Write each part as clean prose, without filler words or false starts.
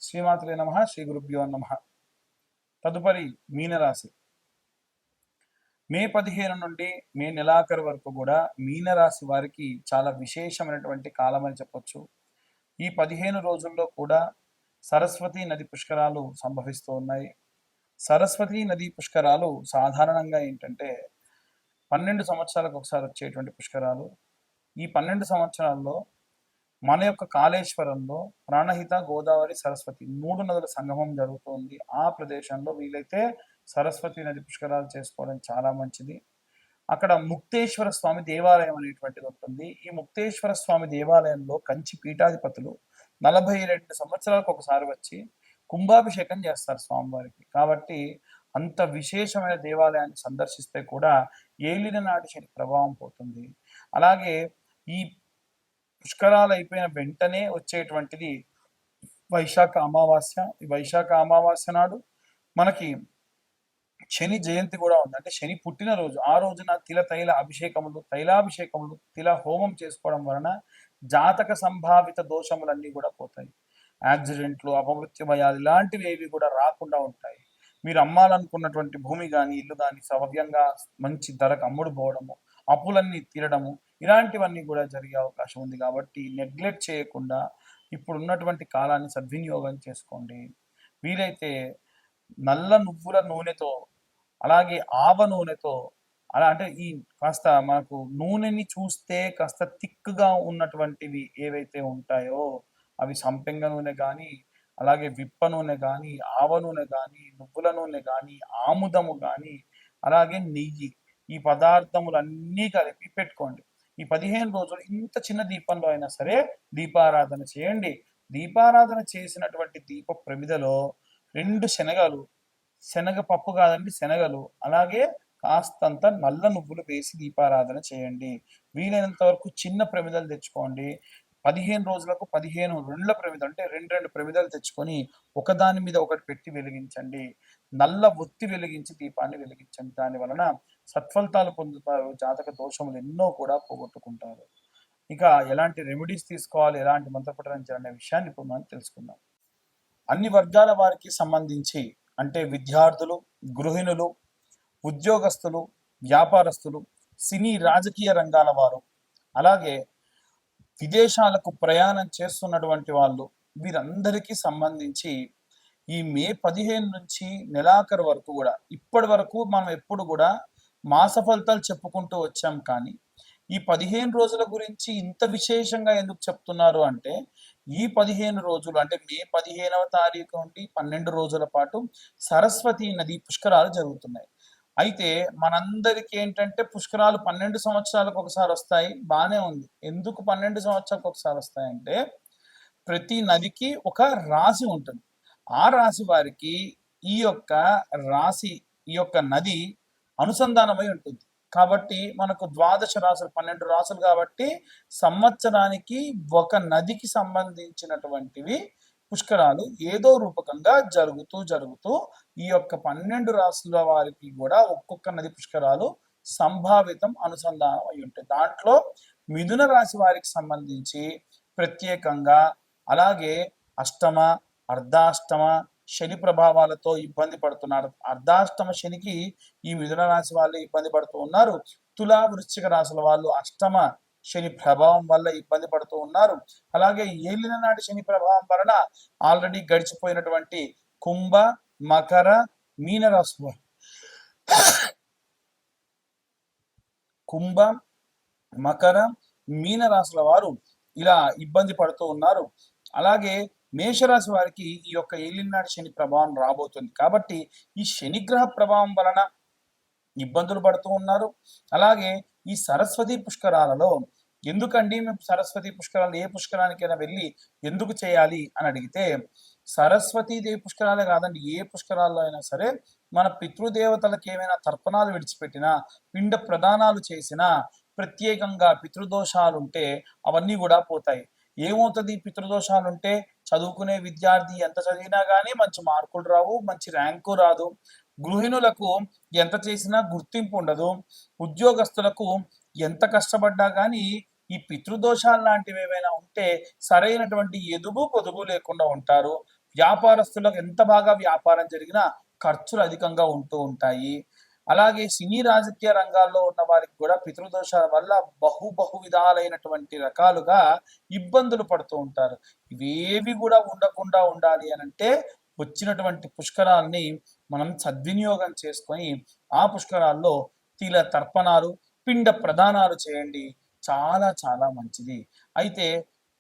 శ్రీమాత్రే నమః. శ్రీ గురుభ్యో నమః. తదుపరి మీనరాశి. మే 15 నుండి మే నెలాఖరు వరకు కూడా మీనరాశి వారికి చాలా విశేషమైనటువంటి కాలం అని చెప్పొచ్చు. ఈ 15 రోజుల్లో కూడా సరస్వతి నది పుష్కరాలు సంభవిస్తూ ఉన్నాయి. సరస్వతి నది పుష్కరాలు సాధారణంగా ఏంటంటే 12 సంవత్సరాలకు ఒకసారి వచ్చేటువంటి పుష్కరాలు. ఈ 12 సంవత్సరాల్లో మన యొక్క కాళేశ్వరంలో ప్రాణహిత, గోదావరి, సరస్వతి 3 నదుల సంగమం జరుగుతుంది. ఆ ప్రదేశంలో వీలైతే సరస్వతి నది పుష్కరాలు చేసుకోవడం చాలా మంచిది. అక్కడ ముక్తేశ్వర స్వామి దేవాలయం అనేటువంటిది ఉంటుంది. ఈ ముక్తేశ్వర స్వామి దేవాలయంలో కంచి పీఠాధిపతులు 42 సంవత్సరాలకు ఒకసారి వచ్చి కుంభాభిషేకం చేస్తారు స్వామివారికి. కాబట్టి అంత విశేషమైన దేవాలయాన్ని సందర్శిస్తే కూడా ఏలిన నాటి శని ప్రభావం పోతుంది. అలాగే ఈ పుష్కరాలు అయిపోయిన వెంటనే వచ్చేటువంటిది వైశాఖ అమావాస్య. ఈ వైశాఖ అమావాస్య నాడు మనకి శని జయంతి కూడా ఉంది. అంటే శని పుట్టినరోజు. ఆ రోజున తైలాభిషేకములు, తిల హోమం చేసుకోవడం వలన జాతక సంభావిత దోషములన్నీ కూడా పోతాయి. యాక్సిడెంట్లు, అపమృత్యుభయాలు ఇలాంటివి ఏవి కూడా రాకుండా ఉంటాయి. మీరు అమ్మాలనుకున్నటువంటి భూమి కానీ, ఇల్లు కానీ సవ్యంగా మంచి ధరకు అమ్ముడు పోవడము, అప్పులన్నీ తీరడము, ఇలాంటివన్నీ కూడా జరిగే అవకాశం ఉంది. కాబట్టి నెగ్లెక్ట్ చేయకుండా ఇప్పుడు ఉన్నటువంటి కాలాన్ని సద్వినియోగం చేసుకోండి. వీలైతే నల్ల నువ్వుల నూనెతో, అలాగే ఆవ నూనెతో, అలా అంటే ఈ కాస్త మనకు నూనెని చూస్తే కాస్త థిక్గా ఉన్నటువంటివి ఏవైతే ఉంటాయో అవి సంపెంగ నూనె కానీ, అలాగే విప్ప నూనె కానీ, ఆవ నూనె కానీ, నువ్వుల నూనె కానీ, ఆముదము కానీ, అలాగే నెయ్యి, ఈ పదార్థములన్నీ కలిపి పెట్టుకోండి. ఈ 15 రోజులు ఇంత చిన్న దీపంలో అయినా సరే దీపారాధన చేయండి. దీపారాధన చేసినటువంటి దీప ప్రమిదలో 2 శనగలు, శనగపప్పు కాదండి, శనగలు, అలాగే కాస్తంత నల్ల నువ్వులు వేసి దీపారాధన చేయండి. వీలైనంత వరకు చిన్న ప్రమిదలు తెచ్చుకోండి. 15 రోజులకు 15 రెండ్ల ప్రమిద, అంటే 2 ప్రమిదలు తెచ్చుకొని ఒకదాని మీద ఒకటి పెట్టి వెలిగించండి. నల్ల ఒత్తి వెలిగించి దీపాన్ని వెలిగించండి. దాని వలన సత్ఫలితాలు పొందుతారు. జాతక దోషములు ఎన్నో కూడా పోగొట్టుకుంటారు. ఇక ఎలాంటి రెమెడీస్ తీసుకోవాలి, ఎలాంటి మంత్రపఠనం చేయాలనే విషయాన్ని ఇప్పుడు మనం తెలుసుకుందాం. అన్ని వర్గాల వారికి సంబంధించి, అంటే విద్యార్థులు, గృహిణులు, ఉద్యోగస్తులు, వ్యాపారస్తులు, సినీ రాజకీయ రంగాల వారు, అలాగే విదేశాలకు ప్రయాణం చేస్తున్నటువంటి వాళ్ళు, వీరందరికీ సంబంధించి ఈ మే 15 నుంచి నెలాఖరు వరకు కూడా, ఇప్పటి వరకు మనం ఎప్పుడు కూడా మాస ఫలితాలు చెప్పుకుంటూ వచ్చాం. కానీ ఈ 15 రోజుల గురించి ఇంత విశేషంగా ఎందుకు చెప్తున్నారు అంటే, ఈ 15 రోజులు అంటే మే 15వ తారీఖు నుండి 12 రోజుల పాటు సరస్వతి నది పుష్కరాలు జరుగుతున్నాయి. అయితే మనందరికీ ఏంటంటే పుష్కరాలు 12 సంవత్సరాలకు ఒకసారి వస్తాయి, బాగానే ఉంది. ఎందుకు 12 సంవత్సరాలకు ఒకసారి వస్తాయంటే, ప్రతి నదికి ఒక రాశి ఉంటుంది. ఆ రాశి వారికి ఈ యొక్క రాశి, ఈ యొక్క నది అనుసంధానమై ఉంటుంది. కాబట్టి మనకు 12 రాసులు, 12 రాసులు కాబట్టి సంవత్సరానికి ఒక నదికి సంబంధించినటువంటివి పుష్కరాలు ఏదో రూపకంగా జరుగుతూ ఈ యొక్క 12 రాసుల వారికి కూడా ఒక్కొక్క నది పుష్కరాలు సంభావితం, అనుసంధానం అయి ఉంటాయి. దాంట్లో మిథున రాశి వారికి సంబంధించి ప్రత్యేకంగా, అలాగే అష్టమ, అర్ధాష్టమ శని ప్రభావాలతో ఇబ్బంది పడుతున్నారు. అర్ధాష్టమ శనికి ఈ మిథున రాశి వాళ్ళు ఇబ్బంది పడుతూ ఉన్నారు. తులా, వృశ్చిక రాశుల వాళ్ళు అష్టమ శని ప్రభావం వల్ల ఇబ్బంది పడుతూ ఉన్నారు. అలాగే ఏలిన నాటి శని ప్రభావం వలన ఆల్రెడీ గడిచిపోయినటువంటి కుంభ, మకర, మీన రాశుల కుంభ, మకర, మీన రాశుల వారు ఇలా ఇబ్బంది పడుతూ ఉన్నారు. అలాగే మేషరాశి వారికి ఈ యొక్క ఏలినాటి శని ప్రభావం రాబోతుంది. కాబట్టి ఈ శనిగ్రహ ప్రభావం వలన ఇబ్బందులు పడుతూ ఉన్నారు. అలాగే ఈ సరస్వతి పుష్కరాలలో ఎందుకండి మేము సరస్వతి పుష్కరాలు ఏ పుష్కరానికైనా వెళ్ళి ఎందుకు చేయాలి అని అడిగితే, సరస్వతీదేవి పుష్కరాలే కాదండి, ఏ పుష్కరాల్లో అయినా సరే మన పితృదేవతలకు ఏమైనా తర్పణాలు విడిచిపెట్టినా, పిండ ప్రదానాలు చేసినా, ప్రత్యేకంగా పితృదోషాలుంటే అవన్నీ కూడా పోతాయి. ఏమవుతుంది పితృదోషాలుంటే? చదువుకునే విద్యార్థి ఎంత చదివినా కానీ మంచి మార్కులు రావు, మంచి ర్యాంకు రాదు. గృహిణులకు ఎంత చేసినా గుర్తింపు ఉండదు. ఉద్యోగస్తులకు ఎంత కష్టపడ్డా కానీ ఈ పితృదోషాలు లాంటివి ఏమైనా ఉంటే సరైనటువంటి ఎదుగు పొదుగు లేకుండా ఉంటారు. వ్యాపారస్తులకు ఎంత బాగా వ్యాపారం జరిగినా ఖర్చులు అధికంగా ఉంటూ ఉంటాయి. అలాగే సినీ రాజకీయ రంగాల్లో ఉన్న వారికి కూడా పితృదోషాల వల్ల బహు విధాలైనటువంటి రకాలుగా ఇబ్బందులు పడుతూ ఉంటారు. ఇవేవి కూడా ఉండకుండా ఉండాలి అనంటే వచ్చినటువంటి పుష్కరాల్ని మనం సద్వినియోగం చేసుకొని ఆ పుష్కరాల్లో తిల తర్పణాలు, పిండ ప్రదానాలు చేయండి. చాలా చాలా మంచిది. అయితే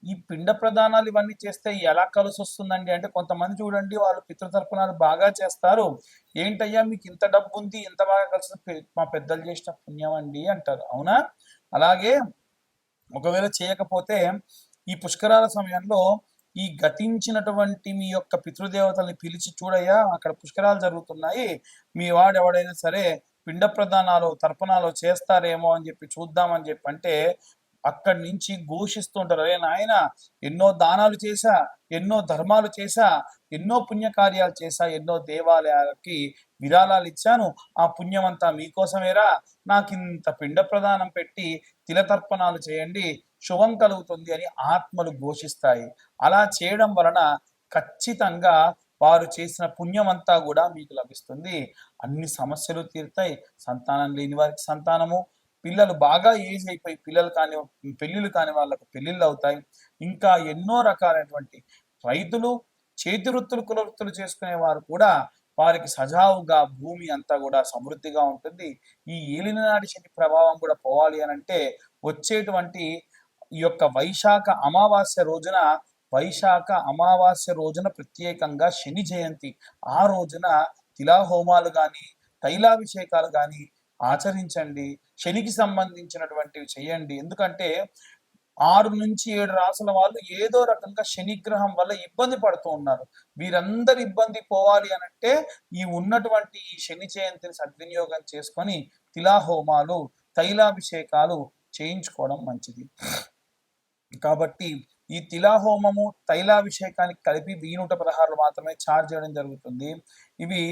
ఈ పిండ ప్రదానాలు ఇవన్నీ చేస్తే ఎలా కలిసొస్తుందండి అంటే, కొంతమంది చూడండి వాళ్ళు పితృతర్పణాలు బాగా చేస్తారు. ఏంటయ్యా మీకు ఇంత డబ్బుంది, ఇంత బాగా కలిసి మా పెద్దలు చేసిన పుణ్యం అండి అంటారు. అవునా? అలాగే ఒకవేళ చేయకపోతే ఈ పుష్కరాల సమయంలో ఈ గతించినటువంటి మీ యొక్క పితృదేవతల్ని పిలిచి చూడయ్యా అక్కడ పుష్కరాలు జరుగుతున్నాయి, మీ వాడు ఎవడైనా సరే పిండ ప్రదానాలు తర్పణాలు చేస్తారేమో అని చెప్పి చూద్దామని చెప్పి అంటే అక్కడి నుంచి ఘోషిస్తూ ఉంటారు, అరే నాయన ఎన్నో దానాలు చేశా, ఎన్నో ధర్మాలు చేశా, ఎన్నో పుణ్యకార్యాలు చేశా, ఎన్నో దేవాలయాలకి విరాళాలు ఇచ్చాను, ఆ పుణ్యం అంతా మీకోసమేరా, నాకింత పిండ ప్రదానం పెట్టి తిలతర్పణాలు చేయండి, శుభం కలుగుతుంది అని ఆత్మలు ఘోషిస్తాయి. అలా చేయడం వలన ఖచ్చితంగా వారు చేసిన పుణ్యం అంతా కూడా మీకు లభిస్తుంది. అన్ని సమస్యలు తీరుతాయి. సంతానం లేని వారికి సంతానము, పిల్లలు బాగా ఏజ్ అయిపోయి పెళ్ళిళ్ళు కాని వాళ్ళకు పెళ్ళిళ్ళు అవుతాయి. ఇంకా ఎన్నో రకాలైనటువంటి రైతులు, చేతి వృత్తులు, కుల వృత్తులు చేసుకునే వారు కూడా వారికి సజావుగా భూమి అంతా కూడా సమృద్ధిగా ఉంటుంది. ఈ ఏలినాటి శని ప్రభావం కూడా పోవాలి అనంటే వచ్చేటువంటి ఈ యొక్క వైశాఖ అమావాస్య రోజున ప్రత్యేకంగా శని జయంతి. ఆ రోజున తిలాహోమాలు కానీ తైలాభిషేకాలు కానీ ఆచరించండి. శనికి సంబంధించినటువంటివి చేయండి. ఎందుకంటే 6 నుంచి 7 రాసుల వాళ్ళు ఏదో రకంగా శనిగ్రహం వల్ల ఇబ్బంది పడుతూ ఉన్నారు. వీరందరి ఇబ్బంది పోవాలి అనంటే ఈ ఉన్నటువంటి ఈ శని జయంతిని సద్వినియోగం చేసుకొని తిలాహోమాలు, తైలాభిషేకాలు చేయించుకోవడం మంచిది. కాబట్టి ఈ తిలాహోమము, తైలాభిషేకానికి కలిపి 1116 మాత్రమే ఛార్జ్ చేయడం జరుగుతుంది. ఇవి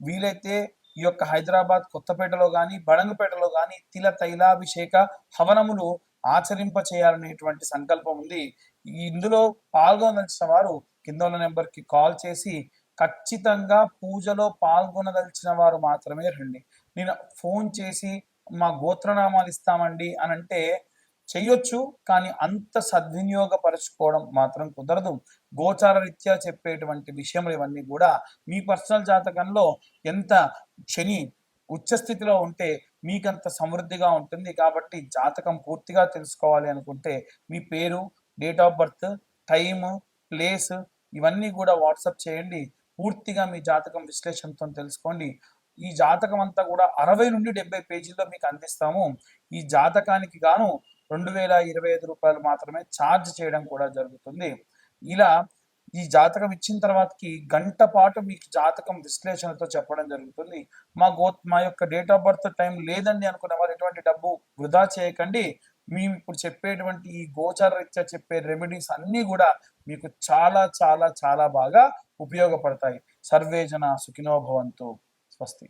వీలైతే ఈ యొక్క హైదరాబాద్ కొత్తపేటలో కానీ బడంగపేటలో కానీ తైలాభిషేక హవనములు ఆచరింప చేయాలనేటువంటి సంకల్పం ఉంది. ఇందులో పాల్గొనదలిచిన వారు కింద ఉన్న నెంబర్కి కాల్ చేసి ఖచ్చితంగా పూజలో పాల్గొనదలిచిన వారు మాత్రమే రండి. నేను ఫోన్ చేసి మా గోత్రనామాలు ఇస్తామండి అని అంటే చెయ్యొచ్చు, కానీ అంత సద్వినియోగపరచుకోవడం మాత్రం కుదరదు. గోచార రీత్యా చెప్పేటువంటి విషయములు ఇవన్నీ కూడా మీ పర్సనల్ జాతకంలో ఎంత శని ఉచ్చస్థితిలో ఉంటే మీకంత సమృద్ధిగా ఉంటుంది. కాబట్టి జాతకం పూర్తిగా తెలుసుకోవాలి అనుకుంటే మీ పేరు, date of birth, time, place ఇవన్నీ కూడా వాట్సాప్ చేయండి. పూర్తిగా మీ జాతకం విశ్లేషణతో తెలుసుకోండి. ఈ జాతకం అంతా కూడా 60 నుండి 70 పేజీల్లో మీకు అందిస్తాము. ఈ జాతకానికి గాను 2025 రూపాయలు మాత్రమే ఛార్జ్ చేయడం కూడా జరుగుతుంది. ఇలా ఈ జాతకం ఇచ్చిన తర్వాతకి గంట పాటు మీకు జాతకం విశ్లేషణతో చెప్పడం జరుగుతుంది. మా యొక్క డేట్ ఆఫ్ బర్త్ టైం లేదండి అనుకున్న వారు ఎటువంటి డబ్బు వృధా చేయకండి. మేము ఇప్పుడు చెప్పేటువంటి ఈ గోచార రీత్యా చెప్పే రెమెడీస్ అన్నీ కూడా మీకు చాలా చాలా చాలా బాగా ఉపయోగపడతాయి. సర్వే జన సుఖినో భవంతు. స్వస్తి.